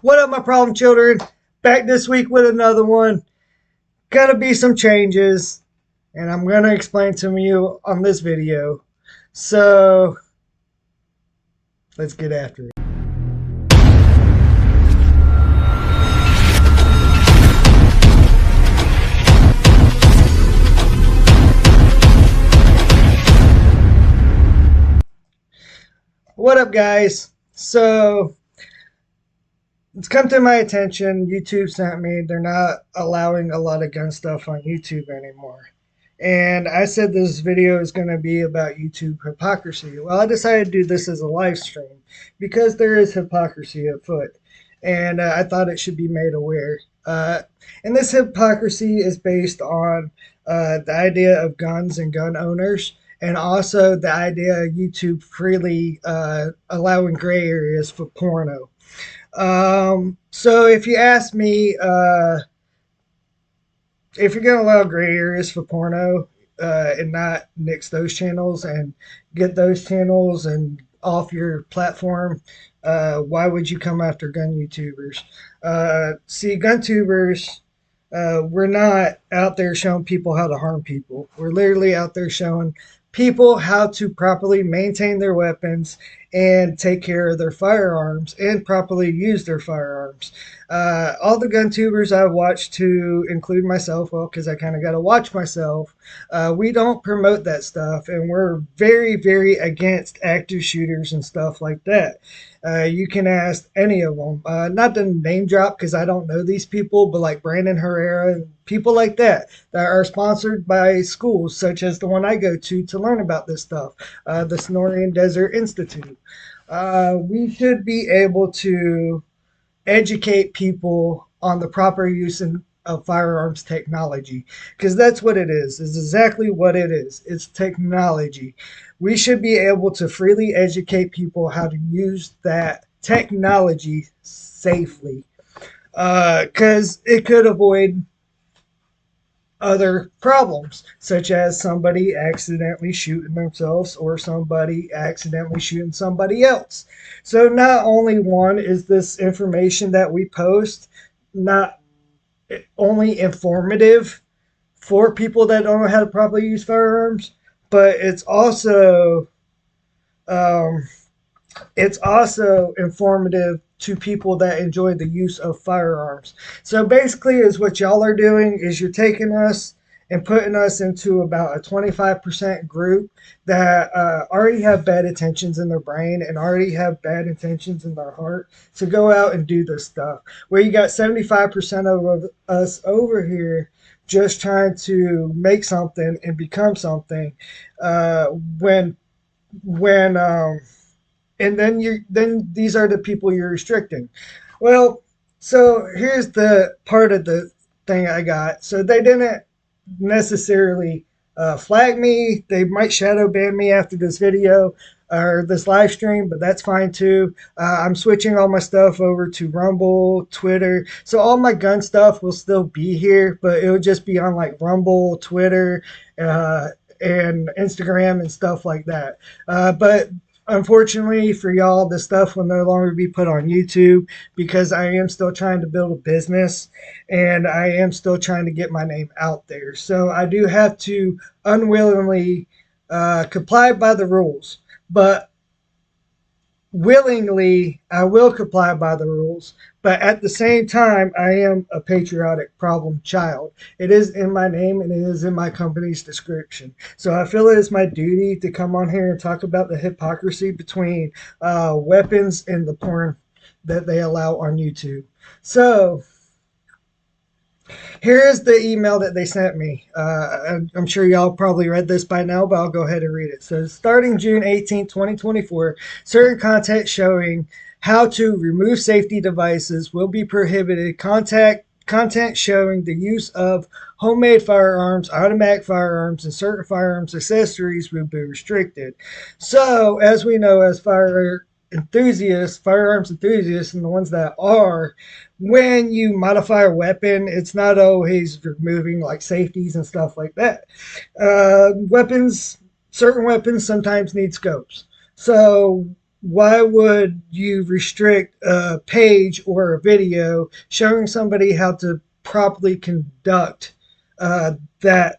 What up, my problem children? Back this week with another one. Gonna be some changes, and I'm gonna explain to you on this video. So, let's get after it. What up, guys? So, it's come to my attention. YouTube sent me, they're not allowing a lot of gun stuff on YouTube anymore. And I said this video is going to be about YouTube hypocrisy. Well, I decided to do this as a live stream because there is hypocrisy afoot. And I thought it should be made aware. And this hypocrisy is based on the idea of guns and gun owners, and also the idea of YouTube freely allowing gray areas for porno. So if you ask me, if you're gonna allow gray areas for porno, and not nix those channels and get those channels and off your platform, why would you come after gun YouTubers? See, gun tubers, we're not out there showing people how to harm people. We're literally out there showing people how to properly maintain their weapons and take care of their firearms and properly use their firearms. All the gun tubers I've watched, to include myself, well, because I kind of got to watch myself, we don't promote that stuff, and we're very, very against active shooters and stuff like that. You can ask any of them, not to name drop because I don't know these people, but like Brandon Herrera and people like that are sponsored by schools such as the one I go to learn about this stuff, the Sonorian Desert Institute. We should be able to educate people on the proper use of firearms technology, because that's what it is exactly what it is. It's technology. We should be able to freely educate people how to use that technology safely, because it could avoid other problems, such as somebody accidentally shooting themselves or somebody accidentally shooting somebody else. So not only one is this information that we post not only informative for people that don't know how to properly use firearms, but um, it's also informative to people that enjoy the use of firearms. So basically, is what y'all are doing is you're taking us and putting us into about a 25% group that already have bad intentions in their brain and already have bad intentions in their heart to go out and do this stuff. Where you got 75% of us over here just trying to make something and become something, uh, when when and then these are the people you're restricting. Well, so here's the part of the thing I got. So they didn't necessarily flag me. They might shadow ban me after this video or this live stream, but that's fine too. I'm switching all my stuff over to Rumble, Twitter, so all my gun stuff will still be here, but it'll just be on like Rumble, Twitter, uh, and Instagram and stuff like that. But unfortunately for y'all, this stuff will no longer be put on YouTube because I am still trying to build a business and I am still trying to get my name out there. So I do have to unwillingly comply by the rules, but willingly I will comply by the rules. But at the same time, I am a patriotic problem child. It is in my name and it is in my company's description. So I feel it is my duty to come on here and talk about the hypocrisy between weapons and the porn that they allow on YouTube. So here's the email that they sent me. I'm sure y'all probably read this by now, but I'll go ahead and read it. So starting June 18, 2024, certain content showing how to remove safety devices will be prohibited. Content showing the use of homemade firearms, automatic firearms, and certain firearms accessories will be restricted. So, as we know, as firearms enthusiasts, and the ones that are, when you modify a weapon, it's not always removing like safeties and stuff like that. Certain weapons sometimes need scopes. So why would you restrict a page or a video showing somebody how to properly conduct that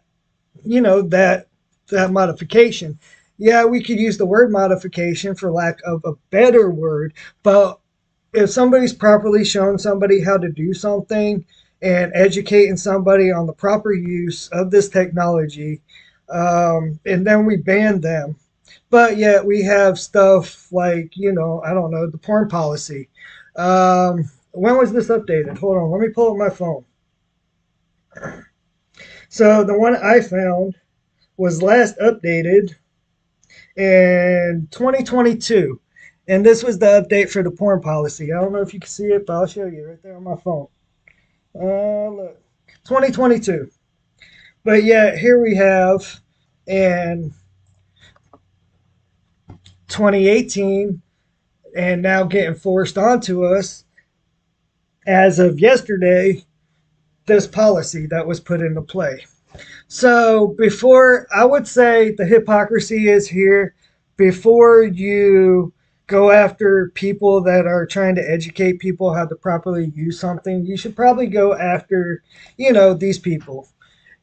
that modification? Yeah, we could use the word modification for lack of a better word, but if somebody's properly shown somebody how to do something and educating somebody on the proper use of this technology, and then we ban them, but yet we have stuff like, I don't know, the porn policy. When was this updated? Hold on, let me pull up my phone. So the one I found was last updated in 2022. And this was the update for the porn policy. I don't know if you can see it, but I'll show you right there on my phone. Look, 2022. But yeah, here we have in 2018, and now getting forced onto us as of yesterday, this policy that was put into play. So before, I would say the hypocrisy is here. Before you go after people that are trying to educate people how to properly use something, you should probably go after, these people.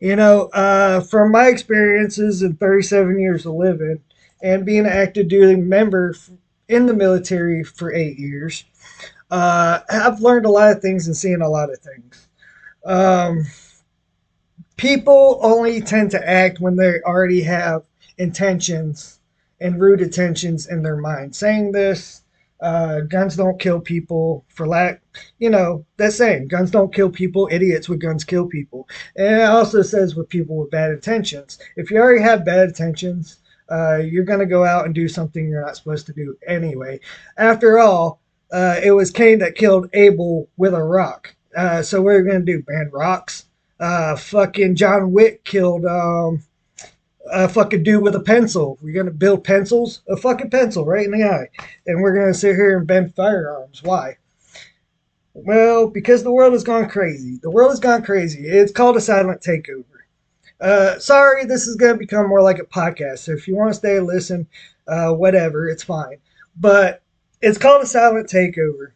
From my experiences in 37 years of living and being an active duty member in the military for 8 years, I've learned a lot of things and seen a lot of things. Um, People only tend to act when they already have intentions and root intentions in their mind. Saying this, guns don't kill people for lack, that saying, guns don't kill people, idiots with guns kill people. And it also says with people with bad intentions. If you already have bad intentions, you're going to go out and do something you're not supposed to do anyway. After all, it was Cain that killed Abel with a rock. So what are we going to do? Ban rocks? Fucking John Wick killed a fucking dude with a pencil. We're gonna build pencils, a fucking pencil right in the eye, and we're gonna sit here and bend firearms. Why? Well, because the world has gone crazy. The world has gone crazy. It's called a silent takeover. Sorry, this is gonna become more like a podcast. So if you want to stay and listen, whatever, it's fine. But it's called a silent takeover.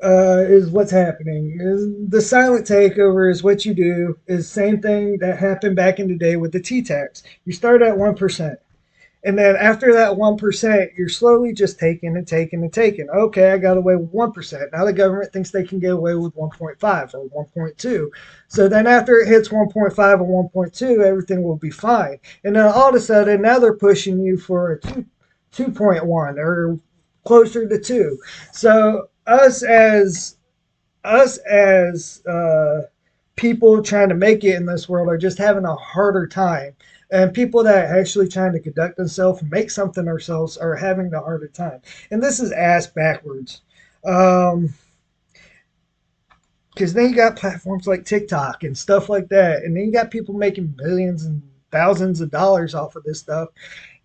Is what's happening. The silent takeover is what you do. Is same thing that happened back in the day with the T tax. You start at 1%, and then after that 1%, you're slowly just taking and taking and taking. Okay, I got away with 1%. Now the government thinks they can get away with 1.5 or 1.2. So then after it hits 1.5 or 1.2, everything will be fine. And then all of a sudden, now they're pushing you for a 2.1 or closer to 2. So us as people trying to make it in this world are just having a harder time, and people that are actually trying to conduct themselves and make something ourselves are having the harder time. And this is ass backwards, because then you got platforms like TikTok and stuff like that, and then you got people making millions and thousands of dollars off of this stuff,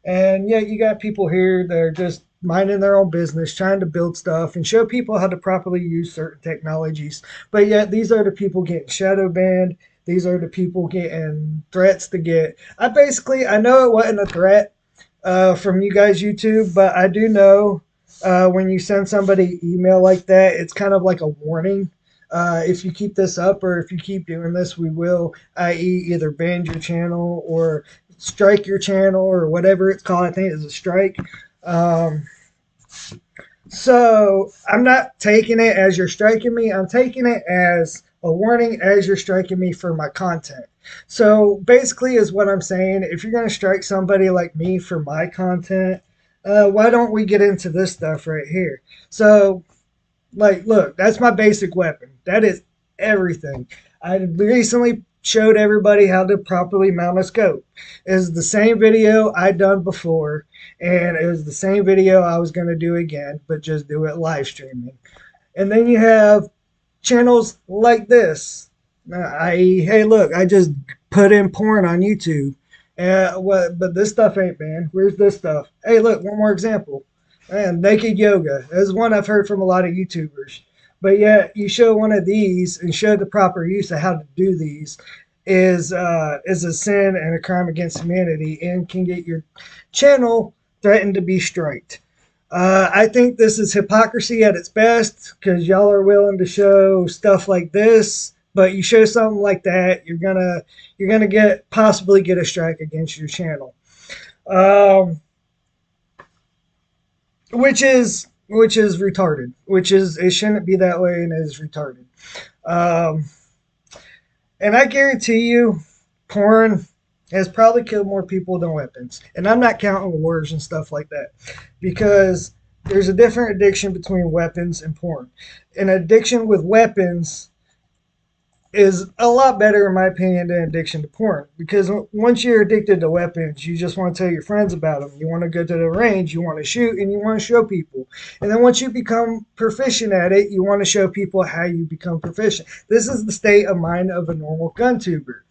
and yet you got people here that are just minding their own business, trying to build stuff and show people how to properly use certain technologies. But yet these are the people getting shadow banned. These are the people getting threats to get. I know it wasn't a threat from you guys, YouTube, but I do know when you send somebody email like that, it's kind of like a warning. If you keep this up or if you keep doing this, we will, i.e., either ban your channel or strike your channel or whatever it's called. I think it's a strike. Um, so I'm not taking it as you're striking me. I'm taking it as a warning as you're striking me for my content. So basically, is what I'm saying. If you're going to strike somebody like me for my content, why don't we get into this stuff right here? So, like, look, that's my basic weapon. That is everything. I recently showed everybody how to properly mount a scope. It's the same video I done before, and it was the same video I was going to do again, but just do it live streaming. And then you have channels like this. Hey, look, I just put in porn on YouTube. But this stuff ain't banned. Where's this stuff? Hey, look, one more example. Man, naked yoga. That's one I've heard from a lot of YouTubers. But yet, you show one of these and show the proper use of how to do these is a sin and a crime against humanity and can get your channel threatened to be striked. I think this is hypocrisy at its best because y'all are willing to show stuff like this, but you show something like that, you're gonna get possibly get a strike against your channel, um, which is retarded. Which is it shouldn't be that way and it is retarded. Um, and I guarantee you, porn has probably killed more people than weapons. And I'm not counting wars and stuff like that because there's a different addiction between weapons and porn. An addiction with weapons is a lot better, in my opinion, than addiction to porn. Because once you're addicted to weapons, you just want to tell your friends about them. You want to go to the range, you want to shoot, and you want to show people. And then once you become proficient at it, you want to show people how you become proficient. This is the state of mind of a normal gun tuber.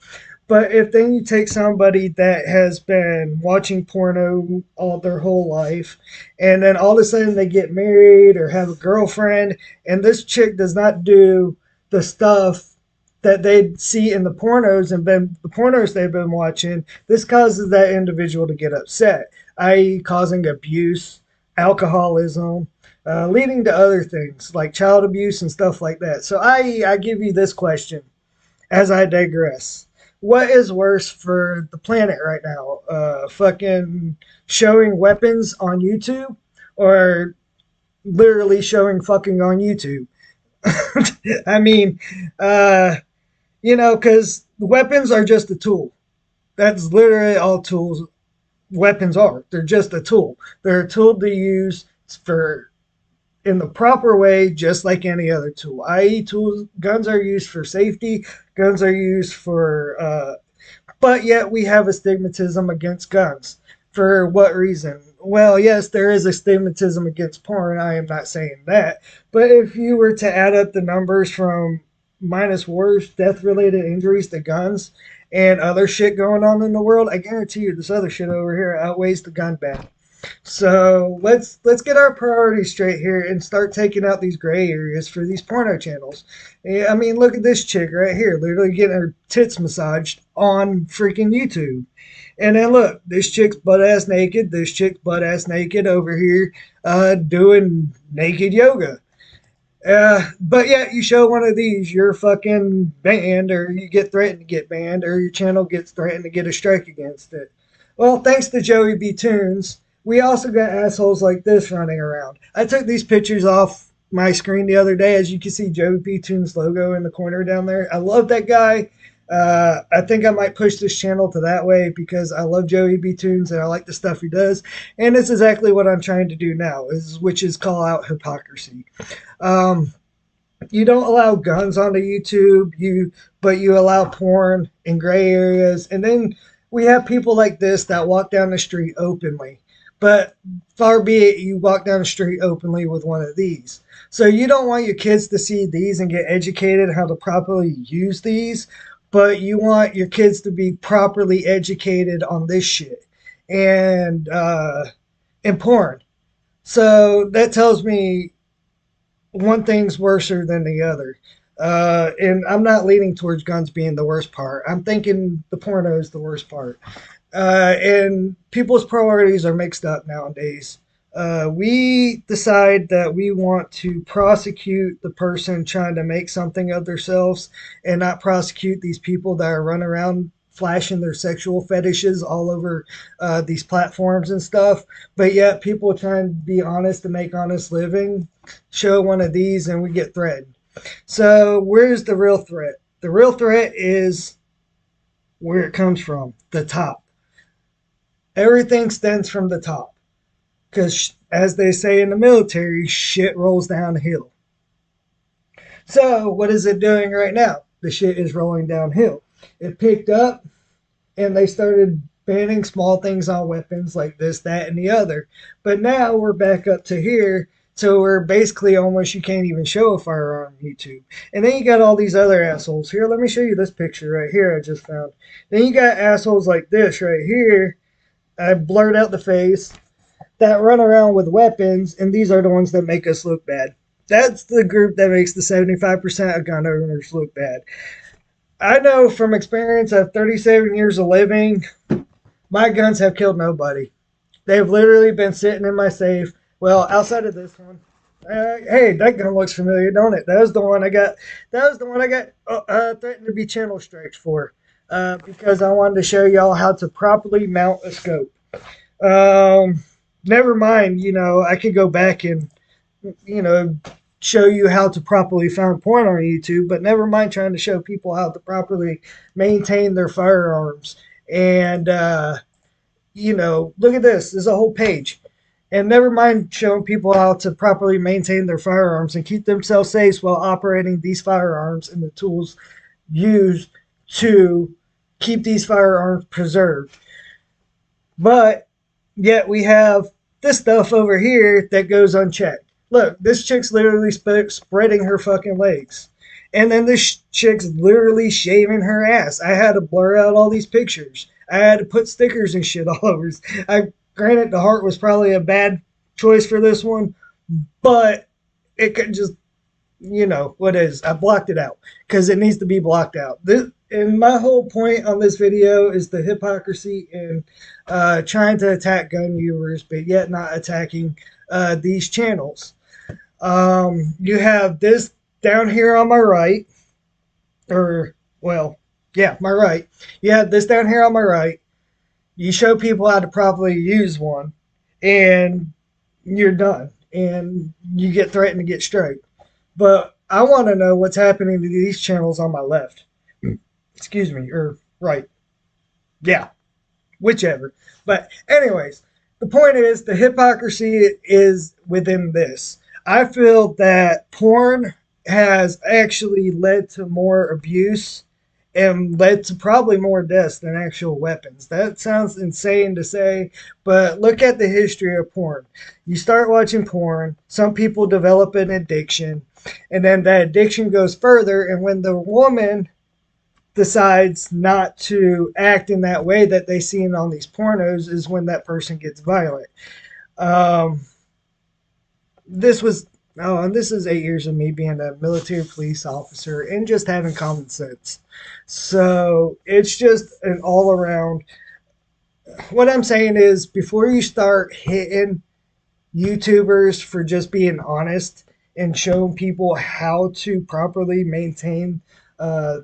But if then you take somebody that has been watching porno all their whole life, and then all of a sudden they get married or have a girlfriend, and this chick does not do the stuff that they see in the pornos and the pornos they've been watching, this causes that individual to get upset, i.e., causing abuse, alcoholism, leading to other things like child abuse and stuff like that. So I give you this question as I digress. What is worse for the planet right now? Fucking showing weapons on YouTube or literally showing fucking on YouTube? I mean, uh, because weapons are just a tool. That's literally all tools weapons are. They're just a tool. They're a tool to use for in the proper way, just like any other tool. I.e., tools, guns are used for safety. Guns are used for, but yet we have a stigmatism against guns. For what reason? Well, yes, there is a stigmatism against porn. I am not saying that. But if you were to add up the numbers from minus wars, death related injuries to guns, and other shit going on in the world, I guarantee you this other shit over here outweighs the gun ban. So let's get our priorities straight here and start taking out these gray areas for these porno channels. Yeah, I mean, look at this chick right here, literally getting her tits massaged on freaking YouTube. And then look, this chick's butt ass naked. This chick's butt ass naked over here, doing naked yoga. But yeah, you show one of these, you're fucking banned, or you get threatened to get banned, or your channel gets threatened to get a strike against it. Well, thanks to Joey B. Tunes, we also got assholes like this running around. I took these pictures off my screen the other day. As you can see, Joey B. Tunes logo in the corner down there. I love that guy. I think I might push this channel to that way because I love Joey B. Tunes and I like the stuff he does. And it's exactly what I'm trying to do now, which is call out hypocrisy. Um, you don't allow guns onto YouTube, but you allow porn in gray areas, and then we have people like this that walk down the street openly. But far be it you walk down the street openly with one of these. So you don't want your kids to see these and get educated how to properly use these, but you want your kids to be properly educated on this shit and porn. So that tells me one thing's worse than the other. And I'm not leaning towards guns being the worst part. I'm thinking the porno is the worst part. And people's priorities are mixed up nowadays. We decide that we want to prosecute the person trying to make something of themselves and not prosecute these people that are running around flashing their sexual fetishes all over these platforms and stuff. But yet people trying to be honest to make honest living show one of these and we get threatened. So where's the real threat? The real threat is where it comes from, the top. Everything stems from the top. Because as they say in the military, shit rolls downhill. So what is it doing right now? The shit is rolling downhill. It picked up and they started banning small things on weapons like this, that, and the other. But now we're back up to here. So we're basically almost, you can't even show a firearm on YouTube. And then you got all these other assholes. Here, let me show you this picture right here I just found. Then you got assholes like this right here. I blurred out the face, that run around with weapons, and these are the ones that make us look bad. That's the group that makes the 75% of gun owners look bad. I know from experience of 37 years of living, my guns have killed nobody. They've literally been sitting in my safe Well, outside of this one, hey, that gun looks familiar, don't it? That was the one I got. That was the one I got threatened to be channel striked for, because I wanted to show y'all how to properly mount a scope. Um, Never mind. I could go back and you know show you how to properly find porn on YouTube, but never mind trying to show people how to properly maintain their firearms. And look at this. There's a whole page. And never mind showing people how to properly maintain their firearms and keep themselves safe while operating these firearms and the tools used to keep these firearms preserved. But yet we have this stuff over here that goes unchecked. Look, this chick's literally spreading her fucking legs. And then this chick's literally shaving her ass. I had to blur out all these pictures. I had to put stickers and shit all over. Granted, the heart was probably a bad choice for this one, but it could just, what is? I blocked it out because it needs to be blocked out. And my whole point on this video is the hypocrisy in trying to attack gun viewers, but yet not attacking these channels. You have this down here on my right, my right. You have this down here on my right. You show people how to properly use one, and you're done. And you get threatened to get straight. But I want to know what's happening to these channels on my left. Excuse me, or right. Yeah, whichever. But anyways, the point is the hypocrisy is within this. I feel that porn has actually led to more abuse and led to probably more deaths than actual weapons. That sounds insane to say, but look at the history of porn. You start watching porn, some people develop an addiction, and then that addiction goes further, and when the woman decides not to act in that way that they see on these pornos is when that person gets violent. Um, this was and this is 8 years of me being a military police officer and just having common sense. So it's just an all around. What I'm saying is, before you start hitting YouTubers for just being honest and showing people how to properly maintain uh,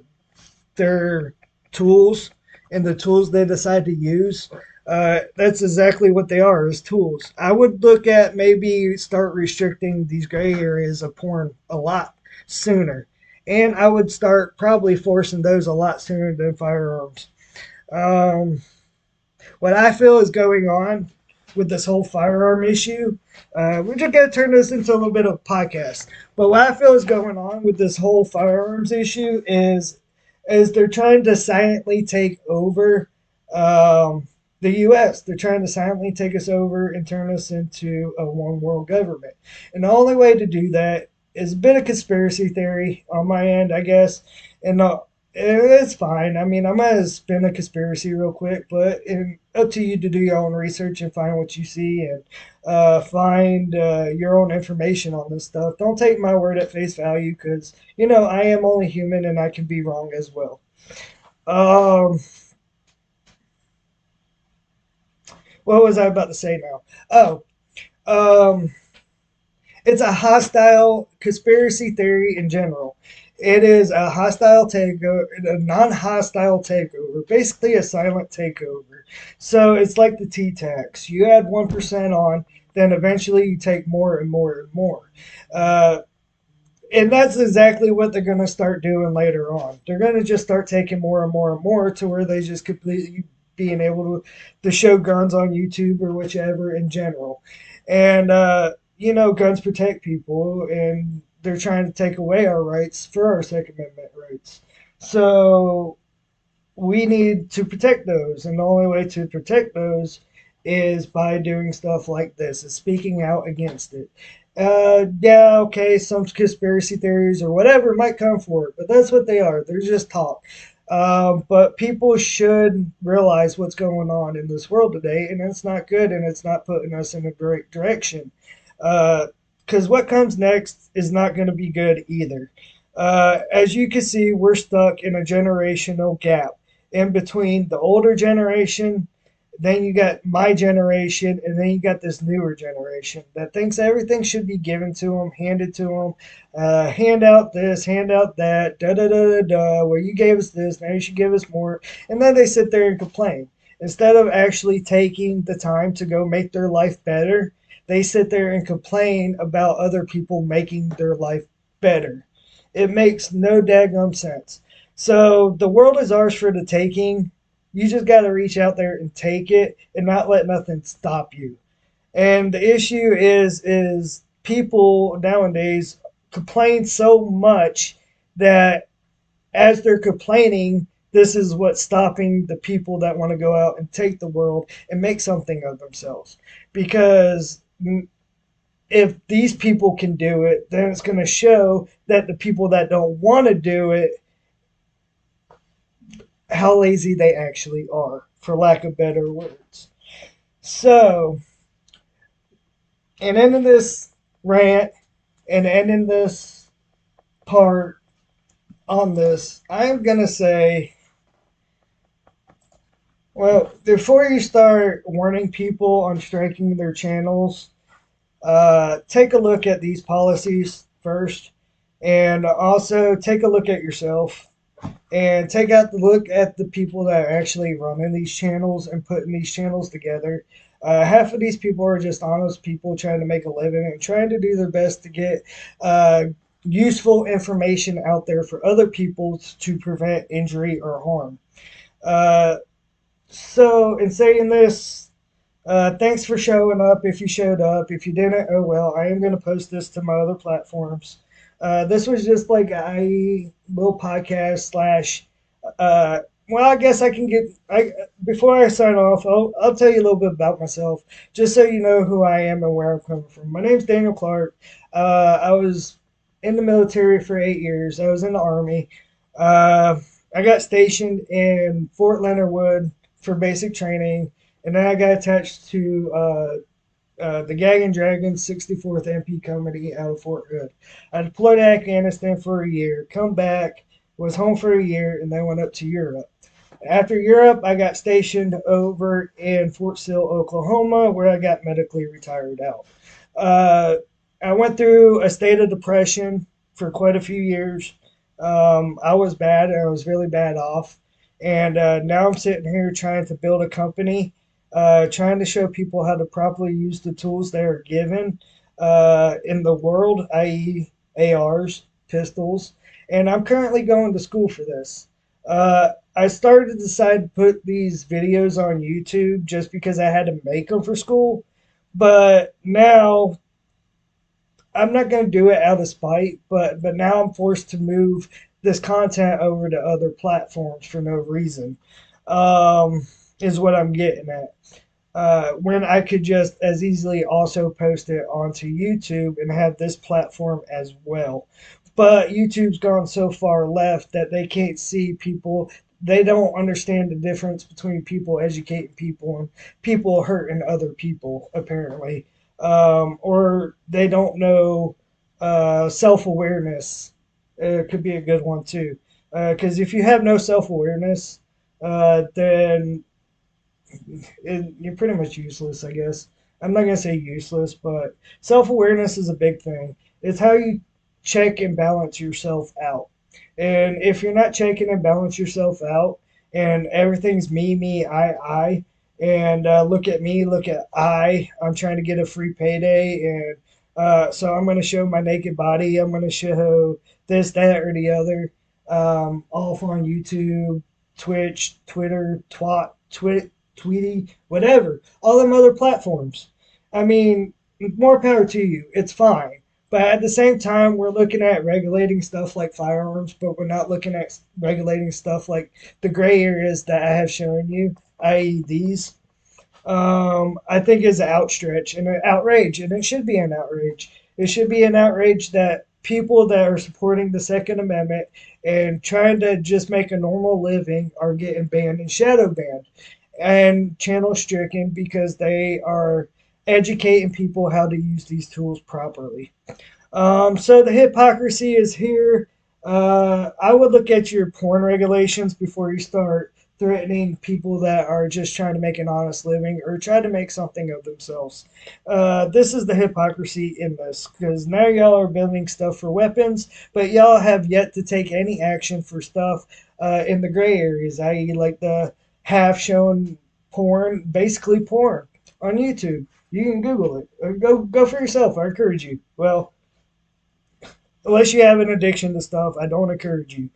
their tools and the tools they decide to use, that's exactly what they are, is tools. I would look at maybe start restricting these gray areas of porn a lot sooner. And I would start probably forcing those a lot sooner than firearms. Um, what I feel is going on with this whole firearm issue, we're just going to turn this into a little bit of a podcast. But what I feel is going on with this whole firearms issue is they're trying to silently take over the U.S. They're trying to silently take us over and turn us into a one world government. And the only way to do that is a bit of conspiracy theory on my end, I guess. And it's fine. I mean, I'm going to spin a conspiracy real quick, but up to you to do your own research and find what you see and find your own information on this stuff. Don't take my word at face value because, I am only human and I can be wrong as well. Um, what was I about to say now? Oh, um, it's a hostile conspiracy theory in general. It is a hostile takeover, a non-hostile takeover, basically a silent takeover. So it's like the T-tax. You add 1% on, then eventually you take more and more and more. Uh, and that's exactly what they're going to start doing later on. They're going to just start taking more and more and more to where they just completely being able to show guns on YouTube or whichever in general. And, guns protect people, and they're trying to take away our rights for our Second Amendment rights. So we need to protect those, and the only way to protect those is by doing stuff like this, is speaking out against it. Yeah, okay, some conspiracy theories or whatever might come for it, but that's what they are. They're just talk. But people should realize what's going on in this world today, and it's not good, and it's not putting us in a great direction. Because what comes next is not going to be good either. As you can see, we're stuck in a generational gap in between the older generation then you got my generation, and then you got this newer generation that thinks everything should be given to them, handed to them. Hand out this, hand out that, da da da da da. Well, you gave us this, now you should give us more. And then they sit there and complain. Instead of actually taking the time to go make their life better, they sit there and complain about other people making their life better. It makes no daggum sense. So the world is ours for the taking. You just got to reach out there and take it and not let nothing stop you. And the issue is people nowadays complain so much that as they're complaining, this is what's stopping the people that want to go out and take the world and make something of themselves. Because if these people can do it, then it's going to show that the people that don't want to do it, how lazy they actually are, for lack of better words. So, and ending this rant and ending this part on this, I'm going to say, well, before you start warning people on striking their channels, take a look at these policies first, and also take a look at yourself, and take out the look at the people that are actually running these channels and putting these channels together. Half of these people are just honest people trying to make a living and trying to do their best to get useful information out there for other people to prevent injury or harm. Uh, so, in saying this, thanks for showing up if you showed up. If you didn't, oh well, I am going to post this to my other platforms. This was just like a little podcast slash. Well, I guess I can get. Before I sign off, I'll tell you a little bit about myself, just so you know who I am and where I'm coming from. My name's Daniel Clark. I was in the military for 8 years. I was in the Army. Uh, I got stationed in Fort Leonard Wood for basic training, and then I got attached to the Gag and Dragon 64th MP Company out of Fort Hood. I deployed to Afghanistan for a year, come back, was home for a year, and then went up to Europe. After Europe, I got stationed over in Fort Sill, Oklahoma, where I got medically retired out. Uh, I went through a state of depression for quite a few years. I was bad. I was really bad off. And now I'm sitting here trying to build a company, trying to show people how to properly use the tools they are given in the world, i.e., ARs, pistols. And I'm currently going to school for this. I started to decide to put these videos on YouTube just because I had to make them for school. But now I'm not going to do it out of spite, but now I'm forced to move this content over to other platforms for no reason. Is what I'm getting at. When I could just as easily also post it onto YouTube and have this platform as well. But YouTube's gone so far left that they can't see people. They don't understand the difference between people educating people and people hurting other people, apparently. Or they don't know self awareness. It could be a good one too. Because if you have no self awareness, then you're pretty much useless, I guess. I'm not going to say useless, but self awareness is a big thing. It's how you check and balance yourself out. And if you're not checking and balance yourself out, and everything's me, I, and look at me, look at I'm trying to get a free payday, and so I'm going to show my naked body. I'm going to show this, that, or the other, off on YouTube, Twitch, Twitter, Tweety, whatever, all them other platforms. I mean, more power to you. It's fine. But at the same time, we're looking at regulating stuff like firearms, but we're not looking at regulating stuff like the gray areas that I have shown you, i.e., these. I think is an outstretch and an outrage, and it should be an outrage. It should be an outrage that people that are supporting the Second Amendment and trying to just make a normal living are getting banned and shadow banned and channel stricken because they are educating people how to use these tools properly. So the hypocrisy is here. I would look at your porn regulations before you start threatening people that are just trying to make an honest living or try to make something of themselves. This is the hypocrisy in this because now y'all are building stuff for weapons, but y'all have yet to take any action for stuff in the gray areas, i.e., like the half shown porn, basically porn on YouTube. You can Google it. Or go for yourself. I encourage you. Well, unless you have an addiction to stuff, I don't encourage you.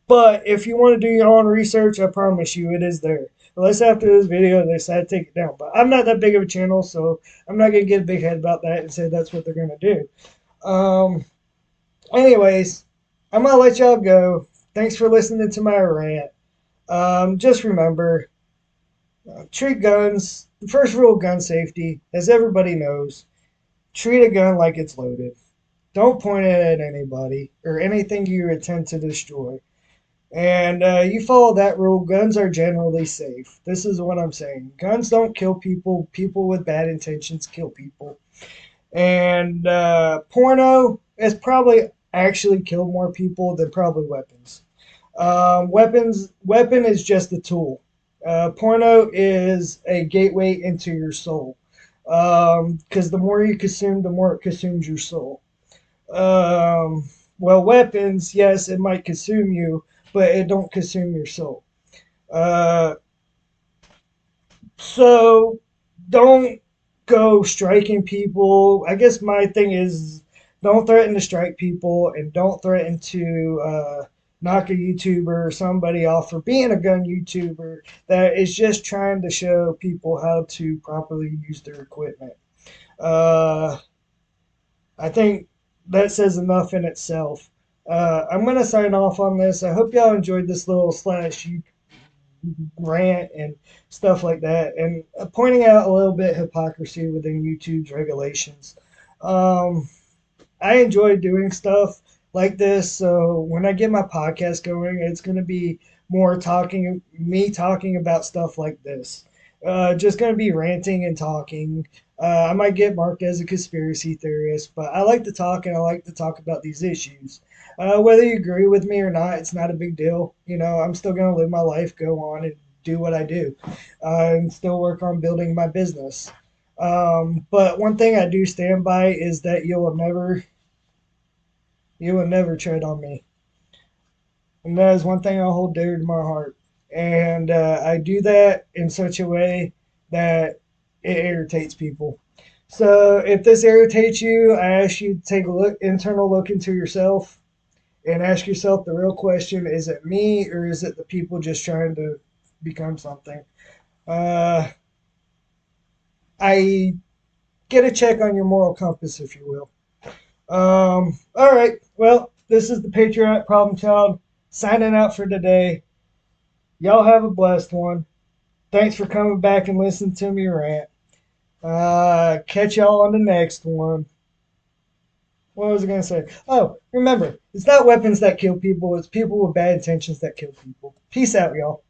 But if you want to do your own research, I promise you it is there. Unless after this video they decide to take it down. But I'm not that big of a channel, so I'm not going to get a big head about that and say that's what they're going to do. Anyways, I'm going to let y'all go. Thanks for listening to my rant. Just remember, treat guns, the first rule of gun safety, as everybody knows, treat a gun like it's loaded. Don't point it at anybody or anything you intend to destroy. And you follow that rule, guns are generally safe. This is what I'm saying. Guns don't kill people. People with bad intentions kill people. And porno has probably actually killed more people than probably weapons. Weapon is just a tool. Porno is a gateway into your soul. Because the more you consume, the more it consumes your soul. Well, weapons, yes, it might consume you, but it don't consume your soul. Uh, so don't go striking people. I guess my thing is don't threaten to strike people and don't threaten to knock a YouTuber or somebody off for being a gun YouTuber that is just trying to show people how to properly use their equipment. Uh, I think that says enough in itself. I'm going to sign off on this. I hope y'all enjoyed this little slash rant and stuff like that, and pointing out a little bit hypocrisy within YouTube's regulations. Um, I enjoy doing stuff like this, so when I get my podcast going, it's going to be more me talking about stuff like this. Just going to be ranting and talking. I might get marked as a conspiracy theorist, but I like to talk and I like to talk about these issues. Whether you agree with me or not, it's not a big deal. You know, I'm still going to live my life, go on and do what I do, and still work on building my business. But one thing I do stand by is that you will never tread on me. And that is one thing I hold dear to my heart. And I do that in such a way that it irritates people. So if this irritates you, I ask you to take a internal look into yourself and ask yourself the real question: is it me or is it the people just trying to become something? Uh, I get a check on your moral compass, if you will. All right. Well, this is the Patriot Problem Child signing out for today. Y'all have a blessed one. Thanks for coming back and listening to me rant. Catch y'all on the next one. What was I going to say? Oh, remember, it's not weapons that kill people, it's people with bad intentions that kill people. Peace out, y'all.